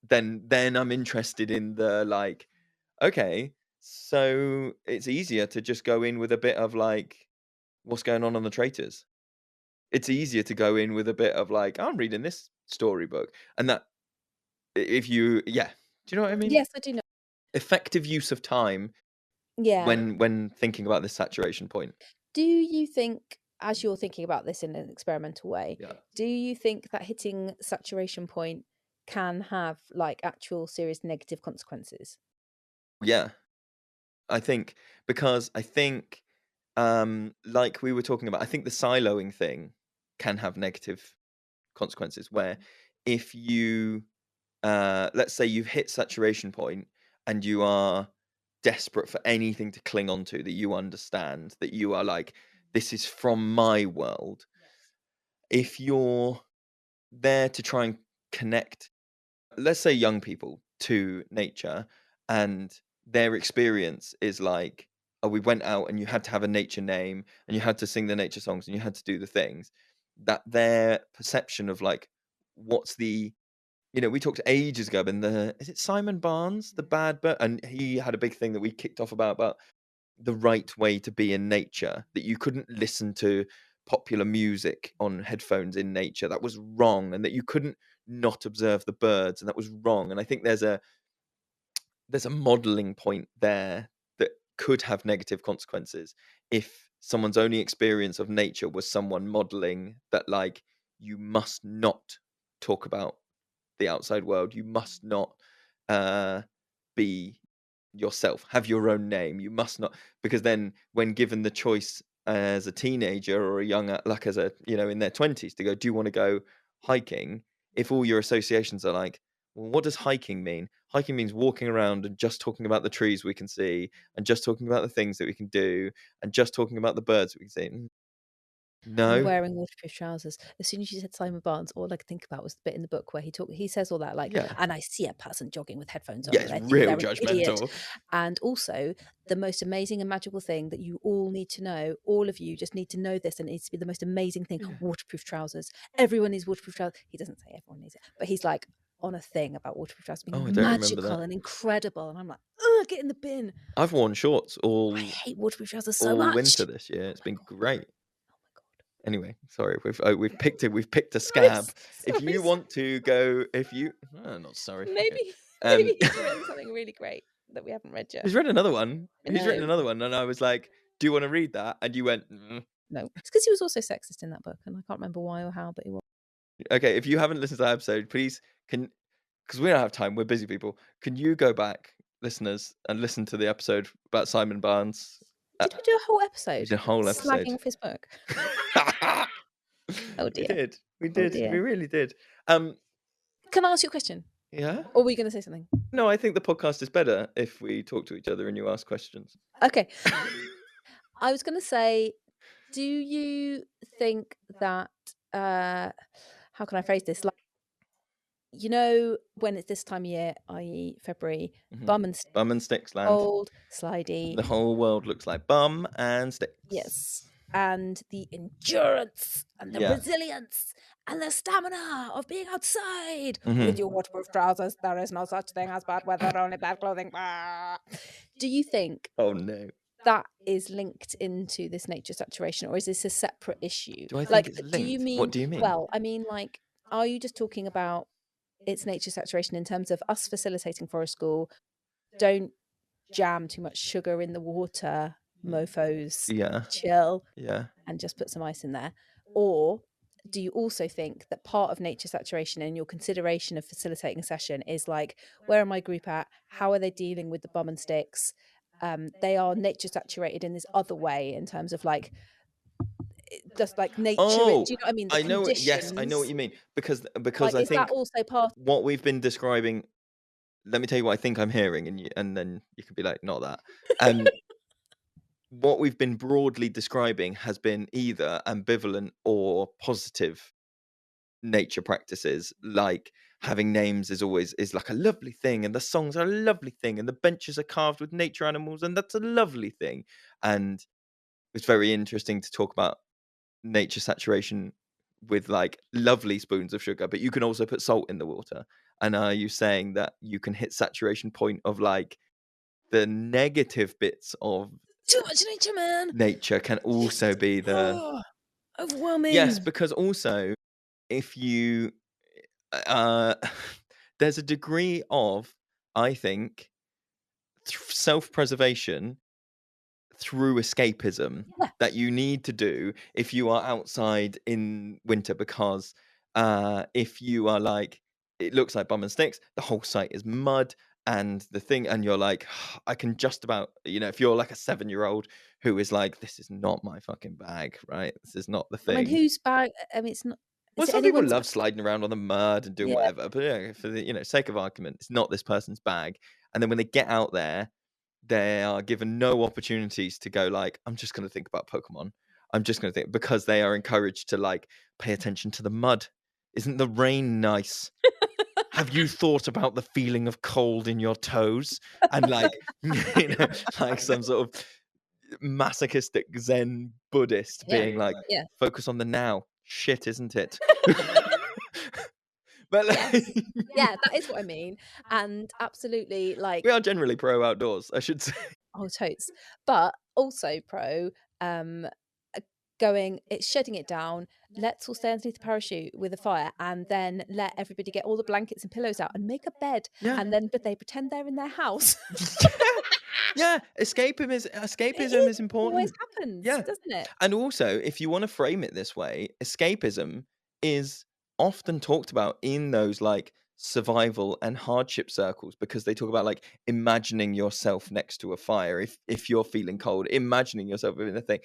Speaker 1: Then I'm interested in the, like, okay, so it's easier to just go in with a bit of like, what's going on the traitors? It's easier to go in with a bit of like, I'm reading this storybook, and that, if you, do you know what I mean?
Speaker 2: Yes, I do know.
Speaker 1: Effective use of time
Speaker 2: Yeah.
Speaker 1: when thinking about this saturation point.
Speaker 2: Do you think, as you're thinking about this in an experimental way, do you think that hitting saturation point can have like actual serious negative consequences?
Speaker 1: Yeah, I think, because I think, like we were talking about, I think the siloing thing can have negative consequences, where if you, let's say you've hit saturation point and you are desperate for anything to cling on to that you understand, that you are like, this is from my world. If you're there to try and connect, let's say, young people to nature, and their experience is like, oh, we went out and you had to have a nature name and you had to sing the nature songs and you had to do the things, that their perception of like, what's the, we talked ages ago, and is it Simon Barnes, the bad bird? And he had a big thing that we kicked off about the right way to be in nature, that you couldn't listen to popular music on headphones in nature. That was wrong. And that you couldn't not observe the birds, and that was wrong. And I think there's a modeling point there that could have negative consequences if someone's only experience of nature was someone modeling that, like, you must not talk about the outside world, you must not be yourself, have your own name, you must not, because then when given the choice as a teenager or a young, like as a, in their 20s, to go, do you want to go hiking, if all your associations are like, well, what does hiking mean? Hiking means walking around and just talking about the trees we can see, and just talking about the things that we can do, and just talking about the birds that we can see. No.
Speaker 2: And wearing waterproof trousers. As soon as you said Simon Barnes, all I could think about was the bit in the book where he says all that, like, and I see a person jogging with headphones on.
Speaker 1: Yeah, it's
Speaker 2: and I think
Speaker 1: real
Speaker 2: they're an idiot.
Speaker 1: judgmental.
Speaker 2: And also, the most amazing and magical thing that you all need to know, all of you just need to know this, and it needs to be the most amazing thing: waterproof trousers. Everyone needs waterproof trousers. He doesn't say everyone needs it, but he's like on a thing about waterproof trousers being magical and incredible. And I'm like, ugh, get in the bin.
Speaker 1: I've worn shorts all.
Speaker 2: I hate waterproof trousers so much.
Speaker 1: All winter this year. It's been great. Anyway, sorry, we've picked a scab. If you want to go, not sorry.
Speaker 2: Maybe he's written something really great that we haven't read yet.
Speaker 1: He's written another one. He's written another one, and I was like, "Do you want to read that?" And you went,
Speaker 2: "No." It's because he was also sexist in that book, and I can't remember why or how, but he was.
Speaker 1: Okay, if you haven't listened to that episode, please because we don't have time. We're busy people. Can you go back, listeners, and listen to the episode about Simon Barnes?
Speaker 2: Did we do a whole episode?
Speaker 1: We did a whole episode.
Speaker 2: Slagging off his book. Oh dear.
Speaker 1: We did. We really did.
Speaker 2: Can I ask you a question?
Speaker 1: Yeah.
Speaker 2: Or were you going to say something?
Speaker 1: No, I think the podcast is better if we talk to each other and you ask questions.
Speaker 2: Okay. I was going to say, do you think that, how can I phrase this? Like, when it's this time of year, i.e. February, bum and
Speaker 1: sticks land.
Speaker 2: Cold, slidey.
Speaker 1: The whole world looks like bum and sticks.
Speaker 2: Yes. And the endurance and the resilience and the stamina of being outside with your waterproof trousers. There is no such thing as bad weather, only bad clothing. Do you think that is linked into this nature saturation, or is this a separate issue?
Speaker 1: Do I think it's linked?
Speaker 2: Do you mean,
Speaker 1: what do you mean?
Speaker 2: Well, I mean, like, are you just talking about it's nature saturation in terms of us facilitating forest school? Don't jam too much sugar in the water, mofos, chill, and just put some ice in there. Or do you also think that part of nature saturation in your consideration of facilitating a session is like, where are my group at? How are they dealing with the bum and sticks? They are nature saturated in this other way, in terms of like, just like nature.
Speaker 1: Oh,
Speaker 2: Do you know what I mean? The
Speaker 1: I know. Yes, I know what
Speaker 2: conditions.
Speaker 1: you mean. Because
Speaker 2: Like,
Speaker 1: I
Speaker 2: is that
Speaker 1: think
Speaker 2: also part?
Speaker 1: what we've been describing. Let me tell you what I think I'm hearing, and then you could be like, not that. What we've been broadly describing has been either ambivalent or positive nature practices, like having names is like a lovely thing, and the songs are a lovely thing, and the benches are carved with nature animals, and that's a lovely thing. And it's very interesting to talk about nature saturation with like lovely spoons of sugar, but you can also put salt in the water. And are you saying that you can hit saturation point of like the negative bits of
Speaker 2: Too much nature, man.
Speaker 1: nature can also be the
Speaker 2: Overwhelming.
Speaker 1: yes, because also if you there's a degree of, I think, self-preservation through escapism
Speaker 2: Yeah.
Speaker 1: that you need to do if you are outside in winter, because if you are like, it looks like bum and sticks, the whole site is mud, and you're like, I can just about, if you're like a 7-year-old who is like, this is not my fucking bag, right? This is not the
Speaker 2: I mean,
Speaker 1: thing.
Speaker 2: whose bag? I mean, it's not.
Speaker 1: Well,
Speaker 2: Is it
Speaker 1: some people
Speaker 2: anyone's
Speaker 1: love sliding around on the mud and doing
Speaker 2: Yeah.
Speaker 1: whatever, but yeah, for the sake of argument, it's not this person's bag. And then when they get out there, they are given no opportunities to go like, I'm just going to think about Pokemon. I'm just going to think, because they are encouraged to like pay attention to the mud. Isn't the rain nice? Have you thought about the feeling of cold in your toes? And like, like some sort of masochistic Zen Buddhist
Speaker 2: Yeah.
Speaker 1: being like,
Speaker 2: Yeah.
Speaker 1: focus on the now. Shit, isn't it? But
Speaker 2: Yes. Yeah, that is what I mean. And absolutely, like,
Speaker 1: we are generally pro outdoors, I should say.
Speaker 2: oh, totes. But also pro going, it's shedding it down. Let's all stay underneath the parachute with a fire, and then let everybody get all the blankets and pillows out and make a bed.
Speaker 1: Yeah.
Speaker 2: And then, but they pretend they're in their house.
Speaker 1: Yeah, escapism is important.
Speaker 2: Always happens,
Speaker 1: Yeah.
Speaker 2: doesn't it?
Speaker 1: And also, if you want to frame it this way, escapism is often talked about in those like survival and hardship circles, because they talk about like imagining yourself next to a fire. If you're feeling cold, imagining yourself in a thing.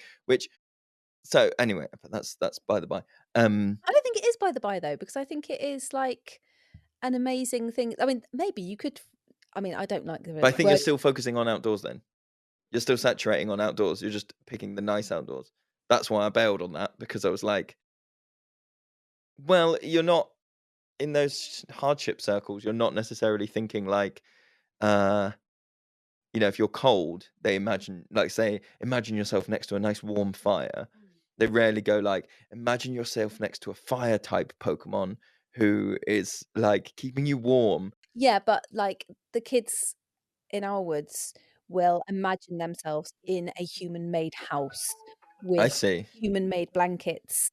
Speaker 1: So anyway, that's by the by.
Speaker 2: I don't think it is by the by though, because I think it is like an amazing thing. I mean, maybe you could. I mean, I don't like the.
Speaker 1: But I think you're still focusing on outdoors then. You're still saturating on outdoors. You're just picking the nice outdoors. That's why I bailed on that, because I was like, well, you're not in those hardship circles. You're not necessarily thinking like, if you're cold, they imagine, like, say, imagine yourself next to a nice warm fire. They rarely go like, imagine yourself next to a fire type Pokemon who is like keeping you warm.
Speaker 2: Yeah, but like the kids in our woods will imagine themselves in a human-made house
Speaker 1: I
Speaker 2: with
Speaker 1: see.
Speaker 2: human-made blankets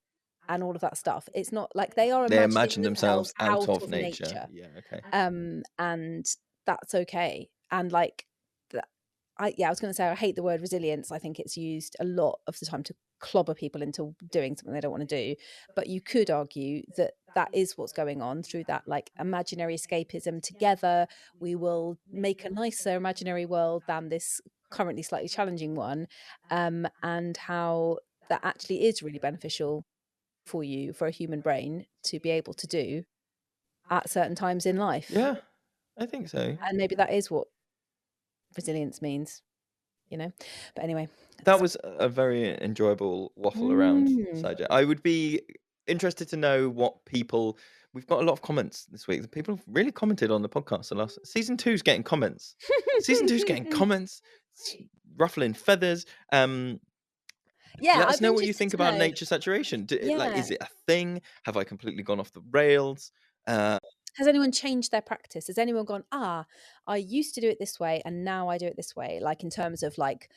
Speaker 2: and all of that stuff. It's not like they are
Speaker 1: They
Speaker 2: imagining
Speaker 1: imagine themselves out of nature.
Speaker 2: nature.
Speaker 1: Yeah, okay.
Speaker 2: And that's okay. And like I was going to say, I hate the word resilience. I think it's used a lot of the time to clobber people into doing something they don't want to do. But you could argue that that is what's going on through that like imaginary escapism. Together, we will make a nicer imaginary world than this currently slightly challenging one. And how that actually is really beneficial for you, for a human brain to be able to do at certain times in life.
Speaker 1: Yeah, I think so.
Speaker 2: And maybe that is what resilience means, but anyway,
Speaker 1: that was a very enjoyable waffle around subject. I would be interested to know what we've got a lot of comments this week. People have really commented on the podcast. The last season 2's getting comments. Season 2's getting comments. It's ruffling feathers.
Speaker 2: Yeah,
Speaker 1: let us
Speaker 2: I'd
Speaker 1: know
Speaker 2: be
Speaker 1: what you
Speaker 2: interested
Speaker 1: think
Speaker 2: to
Speaker 1: about
Speaker 2: know.
Speaker 1: nature saturation. Like,
Speaker 2: Yeah.
Speaker 1: is it a thing? Have I completely gone off the rails?
Speaker 2: Has anyone changed their practice? Has anyone gone, I used to do it this way and now I do it this way? Like in terms of like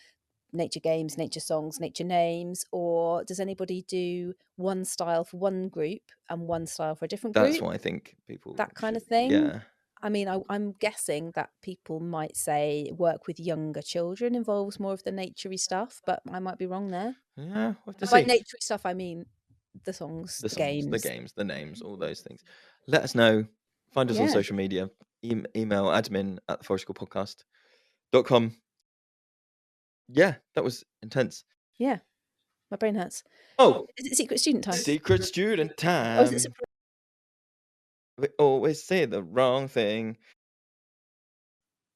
Speaker 2: nature games, nature songs, nature names, or does anybody do one style for one group and one style for a different group?
Speaker 1: That's what I think people.
Speaker 2: That kind of
Speaker 1: should-
Speaker 2: thing.
Speaker 1: Yeah.
Speaker 2: I mean, I'm guessing that people might say work with younger children involves more of the naturey stuff, but I might be wrong there.
Speaker 1: Yeah, we'll have to
Speaker 2: By
Speaker 1: see.
Speaker 2: naturey stuff, I mean the songs, the games,
Speaker 1: the names, all those things. Let us know. Find us on
Speaker 2: Yeah.
Speaker 1: social media. Email admin@theforestalpodcast.com. Yeah, that was intense.
Speaker 2: Yeah. My brain hurts.
Speaker 1: Oh,
Speaker 2: Is it secret student time?
Speaker 1: secret student
Speaker 2: Oh, is
Speaker 1: time.
Speaker 2: it surprise?
Speaker 1: We always say the wrong thing.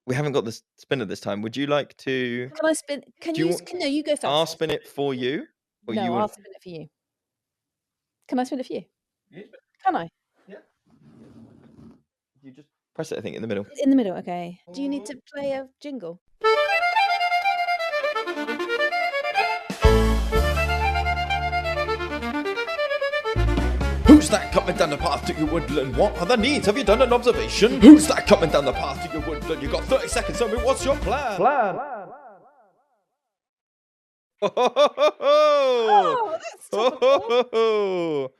Speaker 1: We haven't got the spinner this time. Would you like to?
Speaker 2: Can I spin? Can
Speaker 1: Do you
Speaker 2: you?
Speaker 1: want-
Speaker 2: No, you go first.
Speaker 1: I'll spin it for you, or
Speaker 2: No,
Speaker 1: you
Speaker 2: I'll
Speaker 1: want?
Speaker 2: spin it for you. Can I spin it for you?
Speaker 1: Yeah.
Speaker 2: Can I?
Speaker 1: You just press it, I think, in the middle.
Speaker 2: It's in the middle. Okay. Do you need to play a jingle?
Speaker 4: Who's that coming down the path to your woodland? What are the needs? Have you done an observation? Who's that coming down the path to your woodland? You've got 30 seconds, tell me what's your plan?
Speaker 1: Oh,
Speaker 2: that's topical.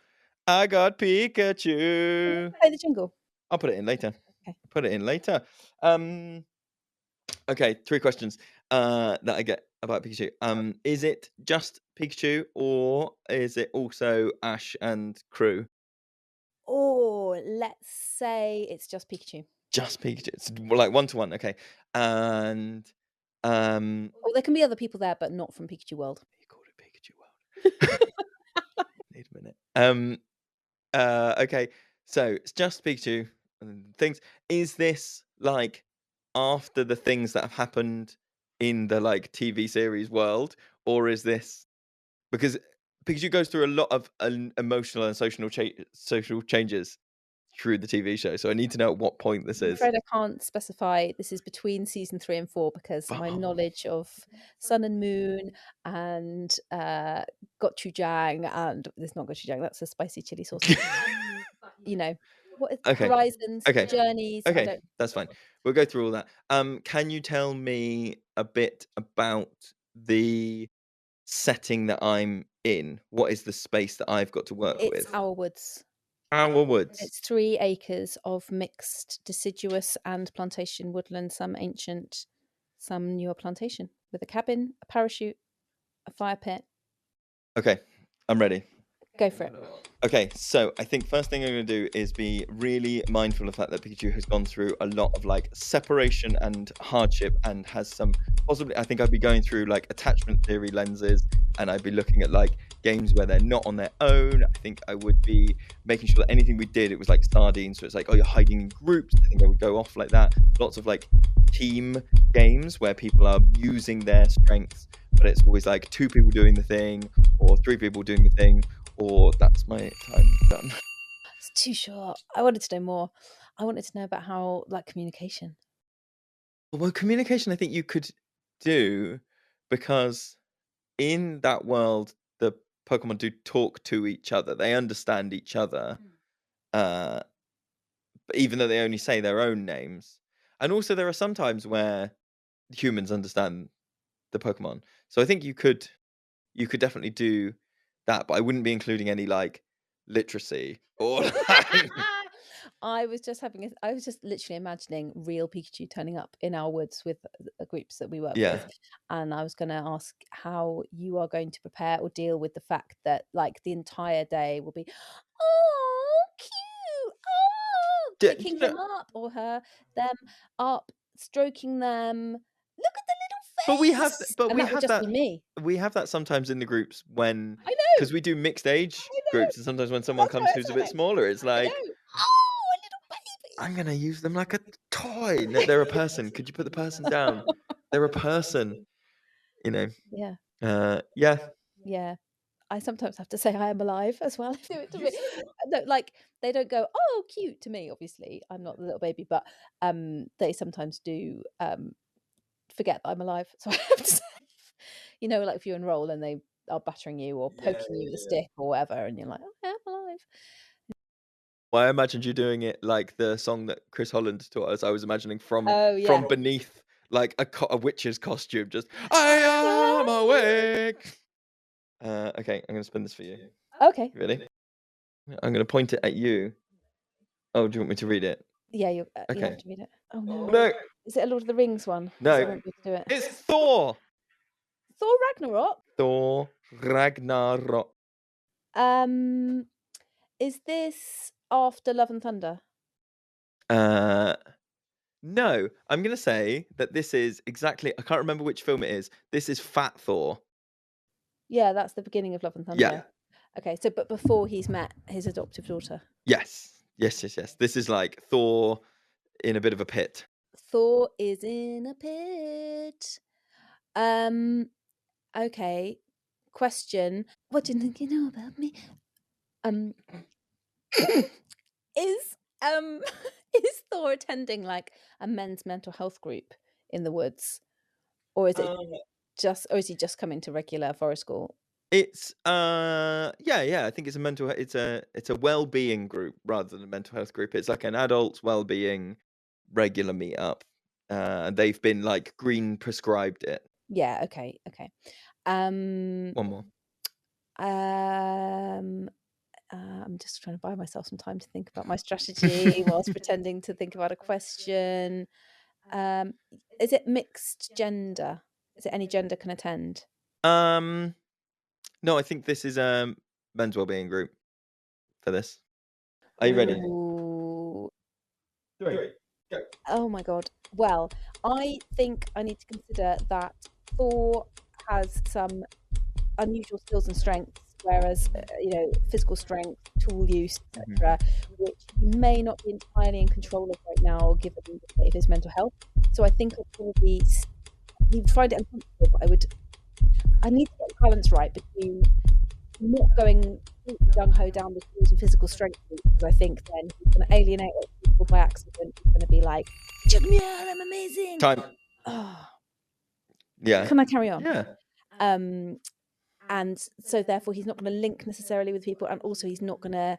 Speaker 1: I got Pikachu.
Speaker 2: Play the jingle.
Speaker 1: I'll put it in later.
Speaker 2: Okay.
Speaker 1: Put it in later. Okay, 3 questions that I get about Pikachu. Is it just Pikachu, or is it also Ash and crew?
Speaker 2: Oh, let's say it's just Pikachu.
Speaker 1: Just Pikachu. It's like 1-to-1. Okay, and
Speaker 2: Or there can be other people there, but not from Pikachu World.
Speaker 1: you called it Pikachu World. Need a minute. Okay, so it's just Pikachu and things. Is this like after the things that have happened in the like TV series world, or is this because Pikachu goes through a lot of emotional and social changes through the TV show? So I need to know at what point this
Speaker 2: I'm
Speaker 1: is.
Speaker 2: afraid I can't specify. This is between season 3 and 4 because my knowledge of Sun and Moon and gochujang, and it's not gochujang, that's a spicy chili sauce. You know, what is
Speaker 1: Okay.
Speaker 2: horizons,
Speaker 1: Okay.
Speaker 2: journeys. I
Speaker 1: Okay,
Speaker 2: don't,
Speaker 1: that's fine. We'll go through all that. Can you tell me a bit about the setting that I'm in? What is the space that I've got to work
Speaker 2: it's
Speaker 1: with?
Speaker 2: our woods.
Speaker 1: Our woods.
Speaker 2: It's 3 acres of mixed deciduous and plantation woodland, some ancient, some newer plantation, with a cabin, a parachute, a fire pit.
Speaker 1: Okay, I'm ready.
Speaker 2: Go for it.
Speaker 1: Okay, so I think first thing I'm going to do is be really mindful of the fact that Pikachu has gone through a lot of like separation and hardship, and has some possibly, I think I'd be going through like attachment theory lenses, and I'd be looking at like games where they're not on their own. I think I would be making sure that anything we did, it was like sardines, so it's like, oh, you're hiding in groups. I think I would go off like that. Lots of like team games where people are using their strengths, but it's always like 2 people doing the thing, or 3 people doing the thing, or that's my time done.
Speaker 2: It's too short. I wanted to know more. I wanted to know about how, like, communication.
Speaker 1: Well, communication, I think you could do, because in that world, the Pokemon do talk to each other. They understand each other, but even though they only say their own names. And also, there are some times where humans understand the Pokemon. So I think you could definitely do that, but I wouldn't be including any like literacy or like,
Speaker 2: I was just literally imagining real Pikachu turning up in our woods with groups that we work
Speaker 1: yeah.
Speaker 2: with, and I was going to ask how you are going to prepare or deal with the fact that like the entire day will be, oh, cute, oh,
Speaker 1: D-
Speaker 2: picking
Speaker 1: d-
Speaker 2: him up or them up, stroking them. Look at the little face.
Speaker 1: But we have, but
Speaker 2: and
Speaker 1: we
Speaker 2: that would
Speaker 1: have
Speaker 2: just
Speaker 1: that.
Speaker 2: be me.
Speaker 1: We have that sometimes in the groups when,
Speaker 2: I know,
Speaker 1: because we do mixed age groups, and sometimes when someone
Speaker 2: That's why
Speaker 1: comes
Speaker 2: I
Speaker 1: who's a
Speaker 2: said
Speaker 1: bit
Speaker 2: it.
Speaker 1: smaller, it's
Speaker 2: I
Speaker 1: like,
Speaker 2: know. Oh, a little baby.
Speaker 1: I'm gonna use them like a toy. No, they're a person. Could you put the person down? They're a person. You know.
Speaker 2: Yeah.
Speaker 1: Yeah.
Speaker 2: Yeah. I sometimes have to say I am alive as well. If they do it to me. No, like they don't go, oh, cute to me. Obviously, I'm not the little baby, but they sometimes do forget that I'm alive. So I have to say, you know, like if you enroll and they are battering you or poking you with a stick or whatever, and you're like, okay, I'm alive.
Speaker 1: Well, I imagined you doing it like the song that Chris Holland taught us. I was imagining from beneath like a witch's costume, just I am awake. Okay, I'm gonna spin this for you.
Speaker 2: Okay.
Speaker 1: Ready? I'm gonna point it at you. Oh, do you want me to read it?
Speaker 2: Yeah, you
Speaker 1: Okay.
Speaker 2: have to read it. Oh no.
Speaker 1: No,
Speaker 2: Is it a Lord of the Rings one? 'Cause
Speaker 1: No.
Speaker 2: I won't be able to do it.
Speaker 1: it's Thor.
Speaker 2: Thor Ragnarok.
Speaker 1: Thor Ragnarok.
Speaker 2: Is this after Love and Thunder?
Speaker 1: No, I'm gonna say that this is exactly. I can't remember which film it is. This is Fat Thor.
Speaker 2: Yeah, that's the beginning of Love and Thunder.
Speaker 1: Yeah.
Speaker 2: Okay, so but before he's met his adoptive daughter.
Speaker 1: Yes. This is like Thor in a bit of a pit.
Speaker 2: Thor is in a pit. Okay. Question. What do you think you know about me? Is is Thor attending like a men's mental health group in the woods? Or is it is he just coming to regular forest school?
Speaker 1: It's I think it's a it's a well-being group rather than a mental health group. It's like an adult well-being regular meetup. They've been like green prescribed it.
Speaker 2: Yeah, okay.
Speaker 1: One more.
Speaker 2: I'm just trying to buy myself some time to think about my strategy whilst pretending to think about a question. Is it mixed gender? Is it any gender can attend?
Speaker 1: No, I think this is a men's well-being group for this. Are you ready?
Speaker 2: Ooh.
Speaker 1: 3, go.
Speaker 2: Oh my god. Well, I think I need to consider that Thor has some unusual skills and strengths, whereas physical strength, tool use, etc., which he may not be entirely in control of right now, given the state of his mental health. So I think I'd probably he'd find it uncomfortable, but I need to get the balance right between not going gung ho down the tools of physical strength route, because I think then he's going to alienate people by accident. He's going to be like, check me out, I'm amazing.
Speaker 1: Time.
Speaker 2: Oh.
Speaker 1: Yeah.
Speaker 2: Can I carry on?
Speaker 1: Yeah.
Speaker 2: And so therefore he's not going to link necessarily with people, and also he's not going to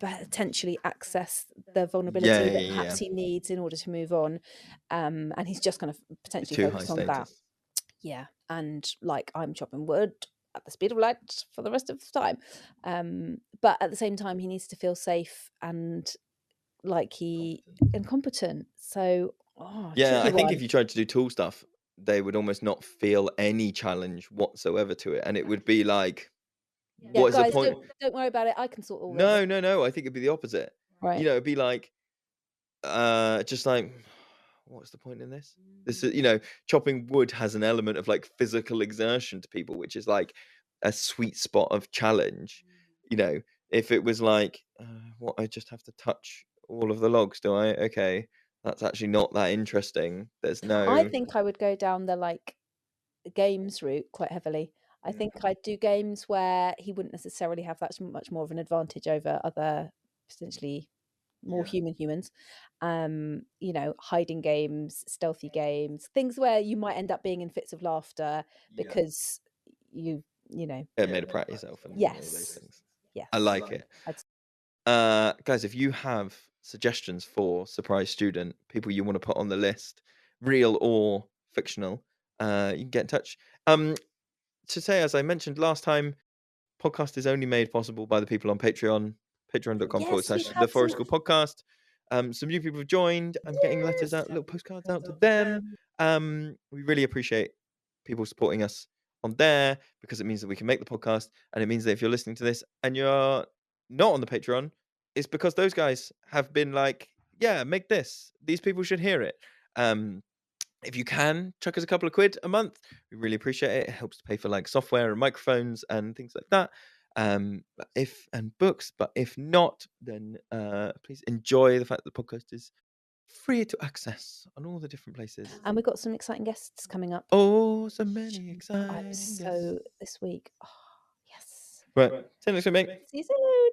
Speaker 2: potentially access the vulnerability that perhaps he needs in order to move on, and he's just going to potentially focus on that. Yeah, and like I'm chopping wood at the speed of light for the rest of the time, but at the same time he needs to feel safe and like competent. So
Speaker 1: I think if you tried to do tool stuff, they would almost not feel any challenge whatsoever to it, and it would be like, what is the point?
Speaker 2: Don't worry about it, I can sort all this.
Speaker 1: No, I think it'd be the opposite.
Speaker 2: Right.
Speaker 1: It'd be like just like, what's the point in this? This is, chopping wood has an element of like physical exertion to people, which is like a sweet spot of challenge. If it was like, what, I just have to touch all of the logs, do I? Okay, that's actually not that interesting. I
Speaker 2: think I would go down the like games route quite heavily. I think I'd do games where he wouldn't necessarily have that much more of an advantage over other potentially more humans. Hiding games, stealthy games, things where you might end up being in fits of laughter because you made
Speaker 1: a prat yourself and all those things.
Speaker 2: Yes,
Speaker 1: I like it. Guys, if you have suggestions for surprise student, people you want to put on the list, real or fictional, you can get in touch. To say, as I mentioned last time, podcast is only made possible by the people on Patreon, patreon.com/The Forest School Podcast. Some new people have joined. I'm getting letters out, little postcards out to them. We really appreciate people supporting us on there, because it means that we can make the podcast, and it means that if you're listening to this and you're not on the Patreon, it's because those guys have been like, yeah, make this. These people should hear it. If you can, chuck us a couple of quid a month. We really appreciate it. It helps to pay for like software and microphones and things like that. And books. But if not, then please enjoy the fact that the podcast is free to access on all the different places.
Speaker 2: And we've got some exciting guests coming up.
Speaker 1: Oh, so many exciting
Speaker 2: guests. So this week. Oh, yes.
Speaker 1: Right. See you next week, mate.
Speaker 2: See you soon.